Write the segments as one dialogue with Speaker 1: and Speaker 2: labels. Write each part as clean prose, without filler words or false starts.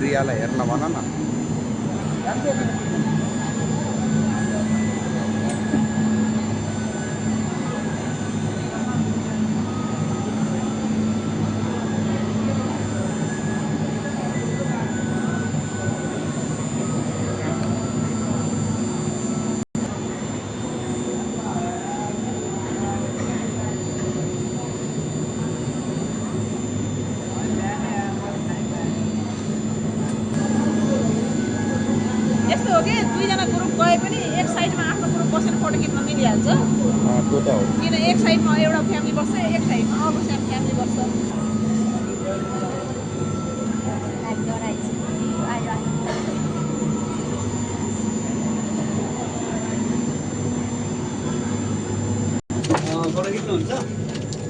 Speaker 1: रियालाई हेर्न भन न।
Speaker 2: दुईजना ग्रुप गए पनि एक साइडमा आफ्नो ग्रुप बसेर फोटो खिच्न मिलिहाल्छ।
Speaker 1: त्यो त हो।
Speaker 2: किन एक साइडमा एउटा फ्यामिली बस्छ, एक साइडमा अर्को फ्यामिली बस्छ।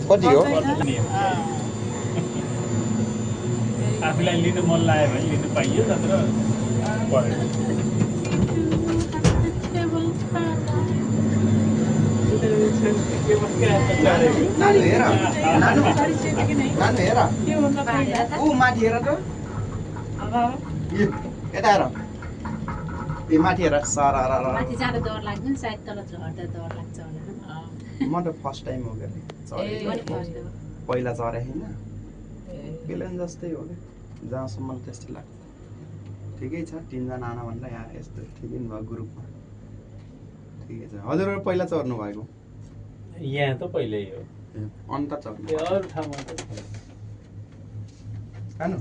Speaker 1: कति हो?
Speaker 3: आफूलाई लिनु मन लाग्यो भने लिनु पाइयो, नत्र परेन।
Speaker 1: नानु हेर, नानु हेर, ऊ माथि हेर त, यता हेर, ए माथि हेर, सारा
Speaker 4: माथि जाँदा डर लाग्दैन, सायद तल झर्दा डर लाग्छ होला।
Speaker 1: म त फर्स्ट टाइम हो क्या पहिला चढे होइन, प्लेन जस्तै हो क्या, जहाँसम्म त्यस्तै लाग्छ। ठिकै छ, 3 जना आना भन्दा यहाँ यस्तो ठिकै भयो ग्रुपमा, ठिकै छ। हजुरहरू पहिला चढ्नु भएको?
Speaker 3: यहाँ त पहिल्यै हो,
Speaker 1: अन्त चढ्नु
Speaker 3: अरू ठाउँमा त
Speaker 1: खानु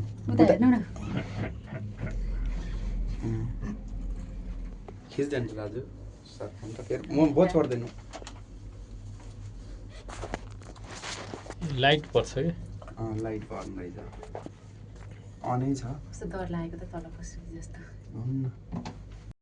Speaker 1: खिच्दैन दाजु सर, अन्त फेरि म बहुत छोड्दिनु।
Speaker 3: लाइट पर्छ कि
Speaker 1: लाइट पर्दैछ, अनै छ।
Speaker 4: कस्तो डर लागेको त तल पस्छु जस्तो।